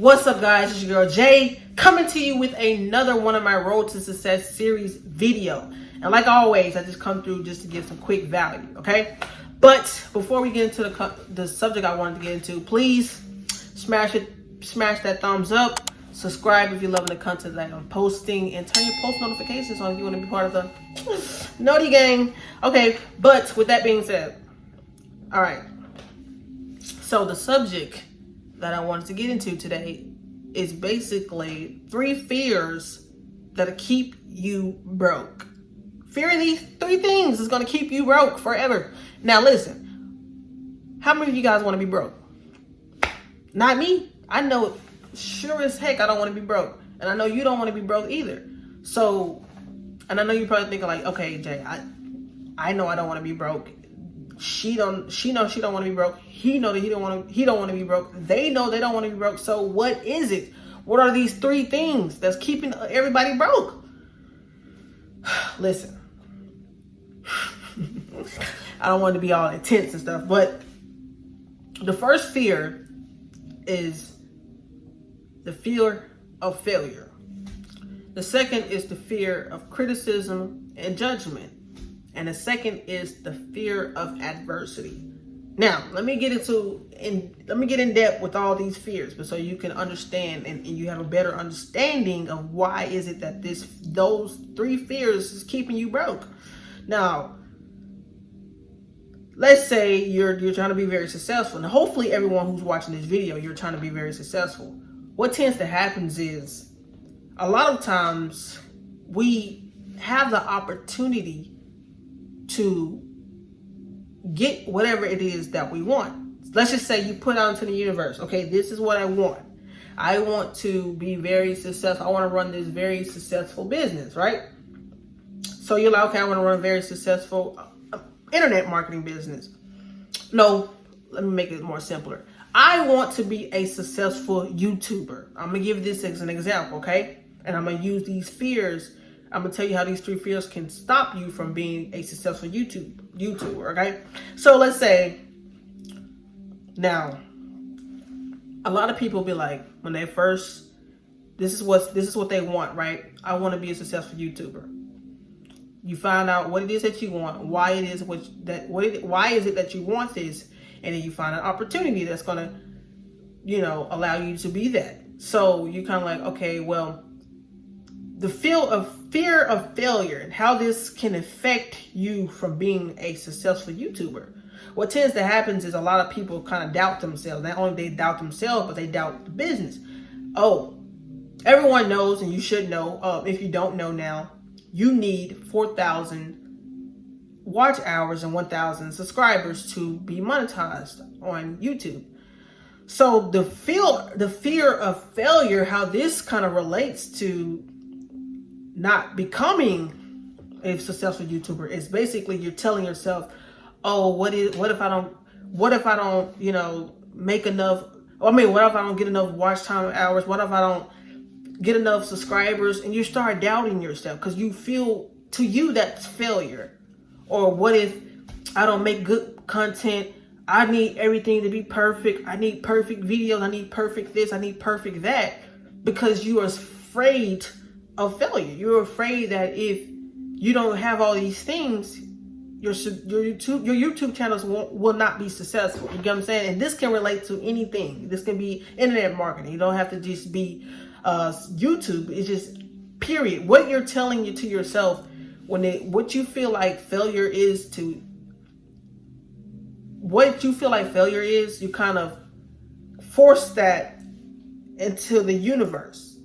What's up, guys? It's your girl Jay coming to you with another one of my Road to Success series video. And like always, I just come through just to give some quick value, okay? But before we get into the subject I wanted to get into, please smash that thumbs up, subscribe if you're loving the content that I'm posting, and turn your post notifications on if you want to be part of the Naughty Gang. Okay, but with that being said, all right. So the subject that I wanted to get into today is basically 3 fears that'll keep you broke. Fearing these 3 things is going to keep you broke forever. Now listen, how many of you guys want to be broke? Not me. I know sure as heck I don't want to be broke. And I know you don't want to be broke either. So, and I know you're probably thinking like, okay, Jay, I know I don't want to be broke. She knows she don't want to be broke. He know that he don't want to be broke. They know they don't want to be broke. So what is it? What are these 3 things that's keeping everybody broke? Listen, I don't want to be all intense and stuff, but the first fear is the fear of failure. The second is the fear of criticism and judgment. And the second is the fear of adversity. Now, let me get in depth with all these fears, but so you can understand and you have a better understanding of why is it that those 3 fears is keeping you broke. Now, let's say you're trying to be very successful, and hopefully everyone who's watching this video, you're trying to be very successful. What tends to happen is a lot of times we have the opportunity to get whatever it is that we want. Let's just say you put out into the universe, okay, this is what I want. I want to be very successful. I want to run this very successful business, right? So you're like, okay, I want to run a very successful internet marketing business. No, let me make it more simpler. I want to be a successful YouTuber. I'm going to give this as an example, okay? And I'm going to use these fears. I'm going to tell you how these 3 fears can stop you from being a successful YouTuber, okay? So let's say, now, a lot of people be like, when they first, this is what they want, right? I want to be a successful YouTuber. You find out what it is that you want, why is it that you want this, and then you find an opportunity that's going to, allow you to be that. So you kind of like, okay, well, the fear of failure and how this can affect you from being a successful YouTuber. What tends to happen is a lot of people kind of doubt themselves. Not only they doubt themselves, but they doubt the business. Oh, everyone knows, and you should know, if you don't know now, you need 4,000 watch hours and 1,000 subscribers to be monetized on YouTube. So the fear of failure, how this kind of relates to not becoming a successful YouTuber is basically you're telling yourself, oh, what if I don't, make enough, what if I don't get enough watch time hours? What if I don't get enough subscribers? And you start doubting yourself because you feel, to you, that's failure. Or what if I don't make good content? I need everything to be perfect. I need perfect videos. I need perfect this. I need perfect that, because you are afraid of failure. You're afraid that if you don't have all these things, your YouTube channels will not be successful. You get what I'm saying? And this can relate to anything. This can be internet marketing. You don't have to just be YouTube. It's just period. What you're telling you to yourself what you feel like failure is, you kind of force that into the universe,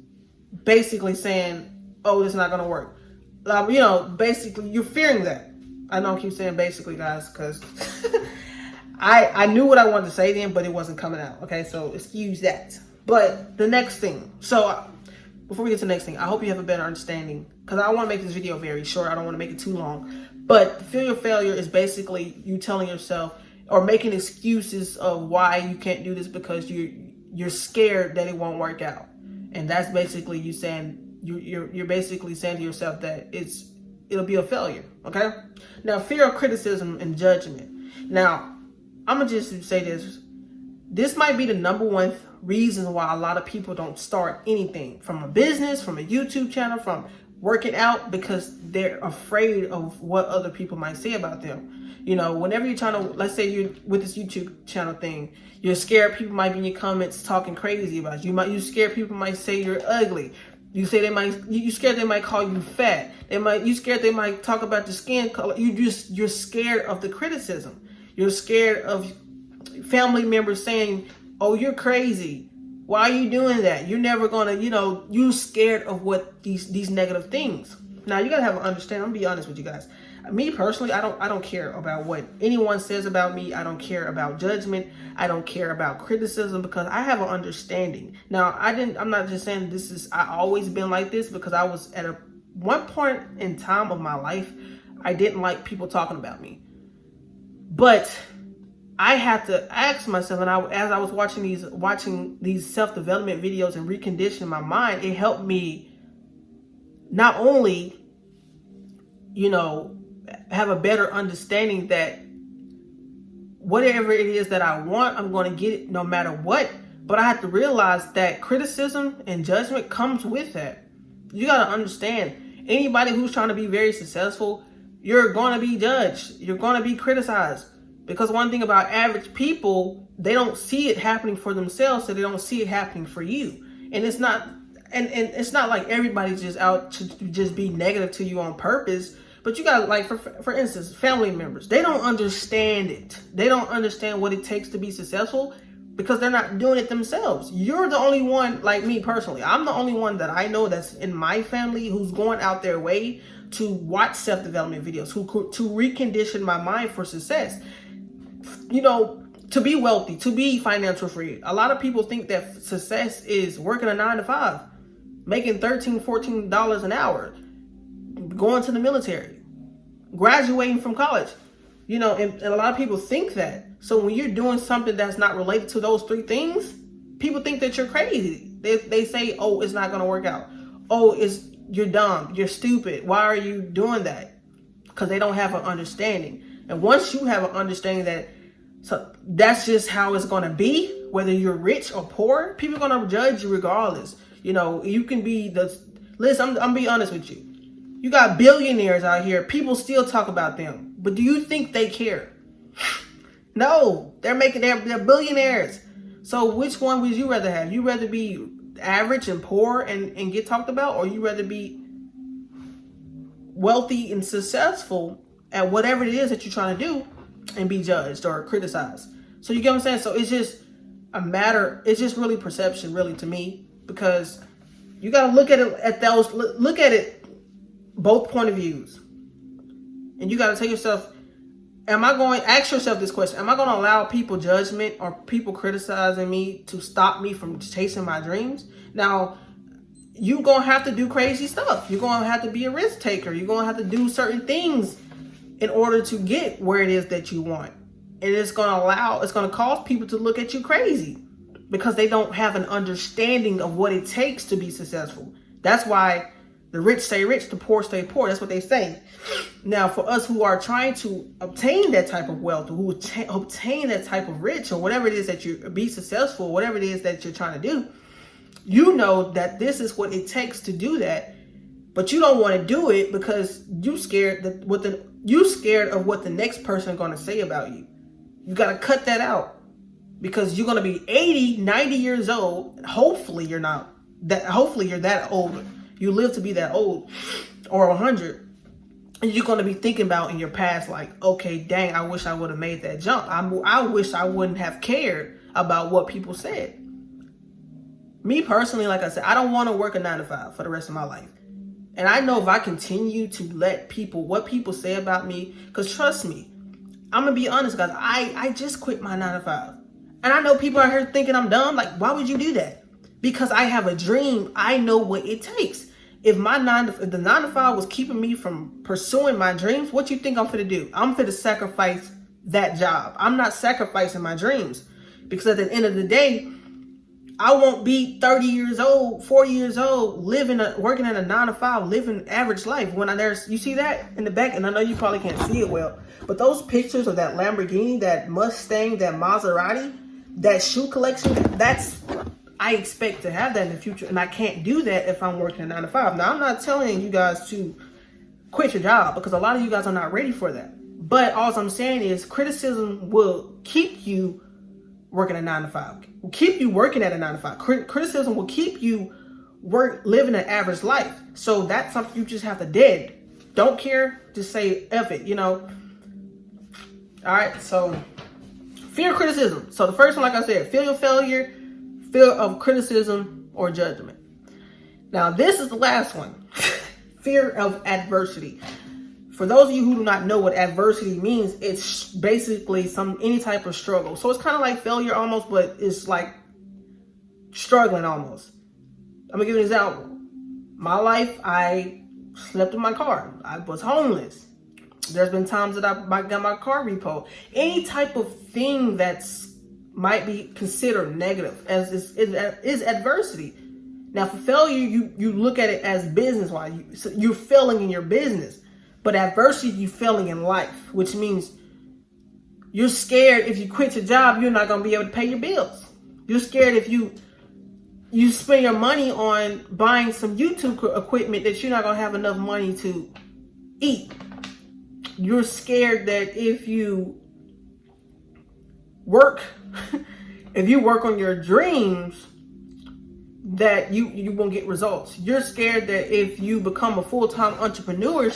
basically saying, oh, this is not going to work. Basically you're fearing that. I know I keep saying basically, guys, because I knew what I wanted to say then, but it wasn't coming out. Okay, so excuse that. But the next thing, so before we get to the next thing, I hope you have a better understanding, because I want to make this video very short. I don't want to make it too long. But the fear of failure is basically you telling yourself or making excuses of why you can't do this because you're scared that it won't work out. And that's basically you saying, you're basically saying to yourself that it'll be a failure. Okay? Now, fear of criticism and judgment. Now, I'm gonna just say this. This might be the number one reasons why a lot of people don't start anything, from a business, from a YouTube channel, from working out, because they're afraid of what other people might say about them. You know, whenever you're trying to, let's say you're with this YouTube channel thing, you're scared people might be in your comments talking crazy about you. You scared people might say you're ugly. You say you scared they might call you fat. You scared they might talk about your skin color. You're scared of the criticism. You're scared of family members saying, "Oh, you're crazy. Why are you doing that? You're never gonna," you're scared of what these negative things. Now you gotta have an understanding. I'm gonna be honest with you guys. Me personally, I don't care about what anyone says about me. I don't care about judgment. I don't care about criticism, because I have an understanding. Now, I'm not just saying I always been like this, because I was at one point in time of my life, I didn't like people talking about me. But I had to ask myself, and as I was watching these self-development videos and reconditioning my mind, it helped me not only, have a better understanding that whatever it is that I want, I'm going to get it no matter what. But I have to realize that criticism and judgment comes with that. You got to understand, anybody who's trying to be very successful, you're going to be judged. You're going to be criticized. Because one thing about average people, they don't see it happening for themselves, so they don't see it happening for you. And it's not, and it's not like everybody's just out to just be negative to you on purpose. But you got, like, for instance, family members. They don't understand it. They don't understand what it takes to be successful, because they're not doing it themselves. You're the only one, like me personally. I'm the only one that I know that's in my family who's going out their way to watch self-development videos, to recondition my mind for success. To be wealthy, to be financial free. A lot of people think that success is working a 9-to-5, making $13, $14 an hour, going to the military, graduating from college, and a lot of people think that. So when you're doing something that's not related to those three things, people think that you're crazy. They say, "Oh, it's not going to work out. Oh, you're dumb. You're stupid. Why are you doing that?" Because they don't have an understanding. And once you have an understanding so that's just how it's going to be, whether you're rich or poor, people are going to judge you regardless. You can be listen, I'm be honest with you. You got billionaires out here. People still talk about them. But do you think they care? No, they're billionaires. So which one would you rather have? You rather be average and poor and get talked about, or you rather be wealthy and successful at whatever it is that you're trying to do and be judged or criticized? So you get what I'm saying? So it's just it's just really perception, really, to me, because you got to look at it both point of views. And you got to tell yourself, ask yourself this question: am I going to allow people judgment or people criticizing me to stop me from chasing my dreams? Now, you're going to have to do crazy stuff. You're going to have to be a risk taker. You're going to have to do certain things in order to get where it is that you want. And it's going to cause people to look at you crazy, because they don't have an understanding of what it takes to be successful. That's why the rich stay rich, the poor stay poor. That's what they say. Now, for us who are trying to obtain that type of wealth, or who obtain that type of rich, or whatever it is that you be successful, whatever it is that you're trying to do, you know that this is what it takes to do that. But you don't want to do it because you scared of what the next person is going to say about you. You got to cut that out, because you're going to be 80, 90 years old. Hopefully you're that old. You live to be that old, or 100. And you're going to be thinking about in your past, like, okay, dang, I wish I would have made that jump. I wish I wouldn't have cared about what people said. Me personally, like I said, I don't want to work a 9-to-5 for the rest of my life. And I know if I continue to let what people say about me, because trust me, I'm going to be honest, guys, I just quit my 9-to-5. And I know people out here thinking I'm dumb. Like, why would you do that? Because I have a dream. I know what it takes. If the 9-to-5 was keeping me from pursuing my dreams, what you think I'm finna do? I'm finna sacrifice that job. I'm not sacrificing my dreams, because at the end of the day, I won't be 30 years old, 40 years old, working at a 9-to-5, living average life. You see that in the back, and I know you probably can't see it well, but those pictures of that Lamborghini, that Mustang, that Maserati, that shoe collection, that's I expect to have that in the future, and I can't do that if I'm working a 9 to 5. Now, I'm not telling you guys to quit your job, because a lot of you guys are not ready for that. But all I'm saying is criticism will keep you working a 9 to 5, will keep you working at a 9 to 5. Criticism will keep you living an average life. So that's something you just have to dead. Don't care, just say F it, you know. All right, so fear of criticism. So the first one, like I said, fear of failure, fear of criticism or judgment. Now this is the last one. Fear of adversity. For those of you who do not know what adversity means, it's basically any type of struggle. So it's kind of like failure almost, but it's like struggling almost. I'm gonna give you an example. My life, I slept in my car. I was homeless. There's been times that I got my car repo. Any type of thing that's might be considered negative is adversity. Now, for failure, you look at it as business-wise. So you're failing in your business. But adversity, you're failing in life, which means you're scared if you quit your job, you're not going to be able to pay your bills. You're scared if you spend your money on buying some YouTube equipment that you're not going to have enough money to eat. You're scared that if you work, on your dreams, that you won't get results. You're scared that if you become a full-time entrepreneur,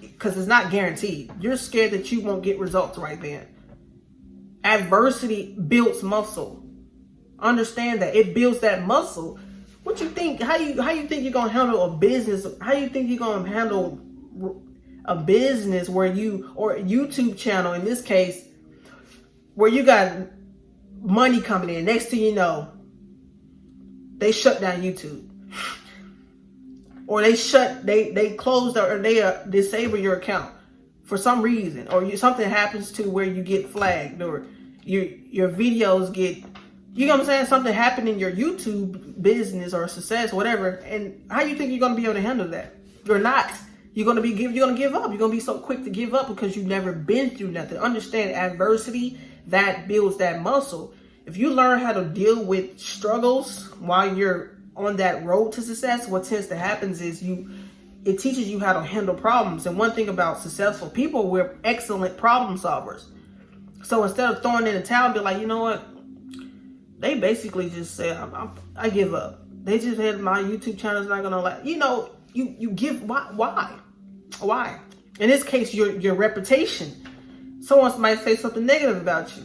because it's not guaranteed. You're scared that you won't get results right then. Adversity builds muscle. Understand that it builds that muscle. What you think? How you think you're gonna handle a business? How you think you're gonna handle a business or a YouTube channel in this case, where you got money coming in? Next thing you know, they shut down YouTube, or they closed or they disable your account for some reason, or something happens to where you get flagged, or your videos get, you know what I'm saying? Something happened in your YouTube business or success, whatever. And how you think you're gonna be able to handle that? You're not. You're gonna give up. You're gonna be so quick to give up because you've never been through nothing. Understand adversity, that builds that muscle. If you learn how to deal with struggles while you're on that road to success, what tends to happen is it teaches you how to handle problems. And one thing about successful people, we're excellent problem solvers. So instead of throwing in the towel and be like, you know what? They basically just say, I give up. They just had my YouTube channel is not gonna like, you give, why? In this case, your reputation. Someone might say something negative about you.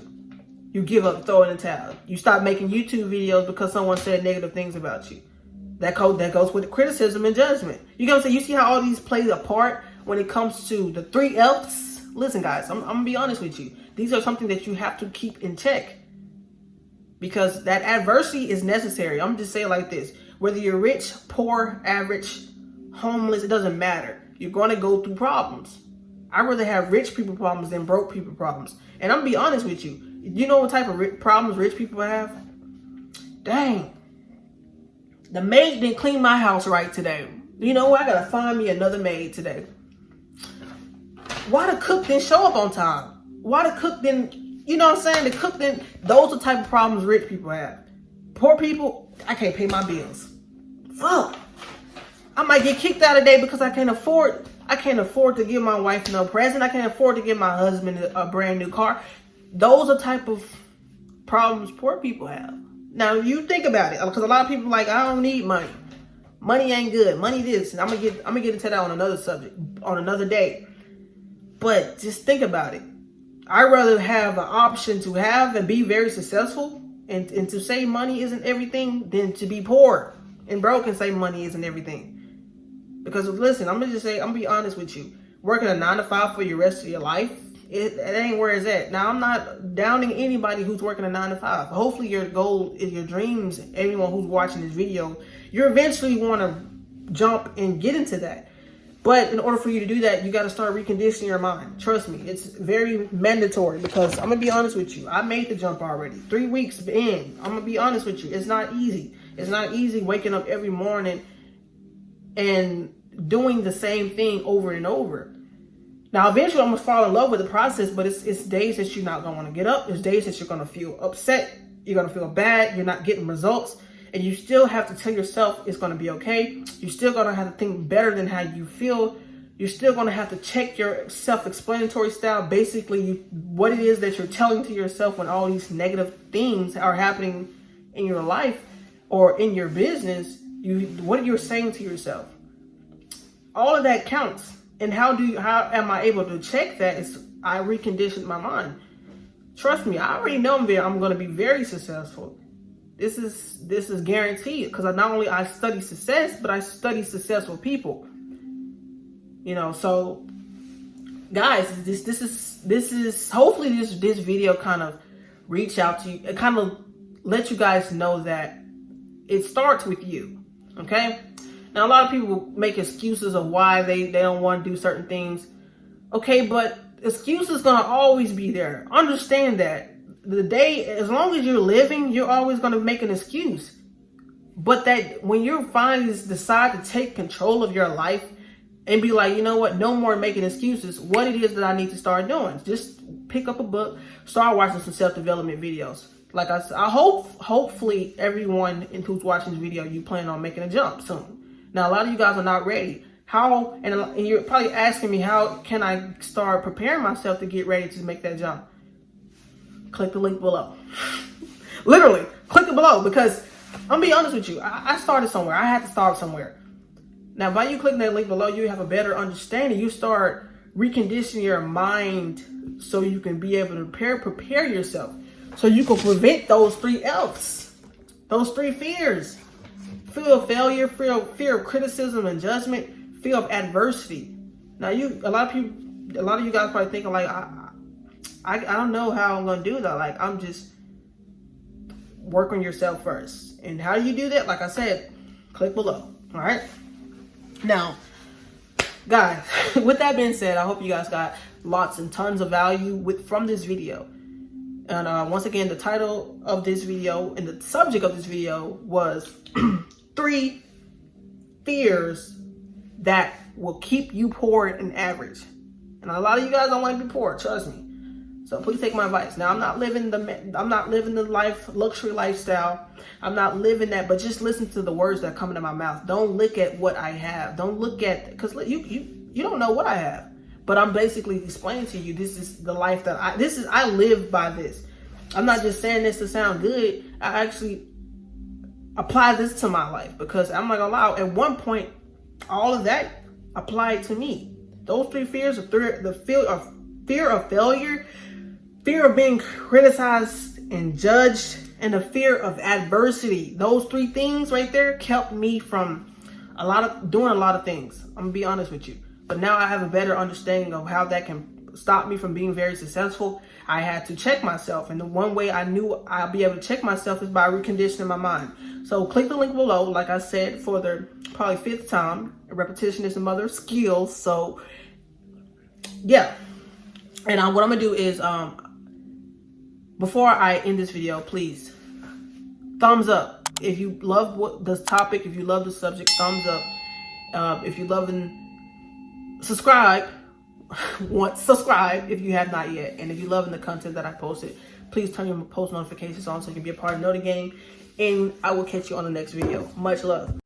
You give up, throw in the towel. You stop making YouTube videos because someone said negative things about you. That goes with criticism and judgment. You know what I'm saying? You see how all these play a part when it comes to the 3 F's? Listen, guys, I'm going to be honest with you. These are something that you have to keep in check. Because that adversity is necessary. I'm just saying like this. Whether you're rich, poor, average, homeless, it doesn't matter. You're going to go through problems. I'd rather have rich people problems than broke people problems. And I'm going to be honest with you. You know what type of problems rich people have? Dang. The maid didn't clean my house right today. You know what? I got to find me another maid today. Why the cook didn't show up on time? Why the cook didn't, you know what I'm saying? The cook didn't, those are the type of problems rich people have. Poor people, I can't pay my bills. Fuck. I might get kicked out today because I can't afford to give my wife no present. I can't afford to give my husband a brand new car. Those are type of problems poor people have. Now you think about it, because a lot of people are like, I don't need money. Money ain't good. Money this. And I'm gonna get into that on another subject, on another day. But just think about it. I'd rather have an option to have and be very successful and to say money isn't everything than to be poor and broke and say money isn't everything. Because listen, I'm gonna be honest with you. Working a 9 to 5 for your rest of your life, it ain't where it's at. Now, I'm not downing anybody who's working a 9 to 5. Hopefully your goal, your dreams, everyone who's watching this video, you eventually want to jump and get into that. But in order for you to do that, you got to start reconditioning your mind. Trust me, it's very mandatory, because I'm going to be honest with you. I made the jump already. 3 weeks in. I'm going to be honest with you. It's not easy. It's not easy waking up every morning and doing the same thing over and over. Now, eventually I'm going to fall in love with the process, but it's days that you're not going to want to get up. There's days that you're going to feel upset You're going to feel bad. You're not getting results. And you still have to tell yourself it's going to be okay. You're still going to have to think better than how you feel. You're still going to have to check your self-explanatory style. Basically, what it is that you're telling to yourself when all these negative things are happening in your life or in your business. What you're saying to yourself. All of that counts. And how am I able to check that? Is I reconditioned my mind. Trust me, I already know I'm going to be very successful. This is guaranteed, because not only I study success, but I study successful people. You know, so guys, this is hopefully this video kind of reach out to you. It kind of let you guys know that it starts with you. Okay. Now, a lot of people make excuses of why they don't want to do certain things. Okay, but excuses gonna always be there. Understand that. As long as you're living, you're always gonna make an excuse. But that when you finally decide to take control of your life and be like, you know what, no more making excuses, what it is that I need to start doing. Just pick up a book, start watching some self-development videos. Like I said, hopefully everyone who's watching this video, you plan on making a jump soon. Now, a lot of you guys are not ready. How, and you're probably asking me, how can I start preparing myself to get ready to make that jump? Click the link below. Literally, click it below, because I'm gonna be honest with you. I started somewhere. I had to start somewhere. Now, by you clicking that link below, you have a better understanding. You start reconditioning your mind so you can be able to prepare yourself, so you can prevent those 3 F's, those 3 fears. Fear of failure, fear of criticism and judgment, fear of adversity. Now, a lot of you guys probably thinking like, I don't know how I'm gonna do that. Like, I'm just work on yourself first. And how do you do that? Like I said, click below. All right. Now, guys, with that being said, I hope you guys got lots and tons of value from this video. And once again, the title of this video and the subject of this video was 3 fears that will keep you poor and average. And a lot of you guys don't want to be poor, trust me. So please take my advice. Now, I'm not living the luxury lifestyle. I'm not living that, but just listen to the words that come into my mouth. Don't look at what I have. Don't look at, because you don't know what I have. But I'm basically explaining to you, this is the life that I live by this. I'm not just saying this to sound good. I actually apply this to my life, because I'm not gonna lie, at one point, all of that applied to me. Those 3 fears, the fear of failure, fear of being criticized and judged, and the fear of adversity. Those 3 things right there kept me from doing a lot of things. I'm gonna be honest with you. But now I have a better understanding of how that can stop me from being very successful. I had to check myself. And the one way I knew I'll be able to check myself is by reconditioning my mind. So click the link below, like I said, for the probably 5th time. Repetition is the mother of skills. So yeah. And what I'm gonna do is, before I end this video, please thumbs up. If you love this topic, if you love the subject, thumbs up. If you love and subscribe, subscribe if you have not yet. And if you're loving the content that I posted, please turn your post notifications on so you can be a part of Know the Game. And I will catch you on the next video. Much love.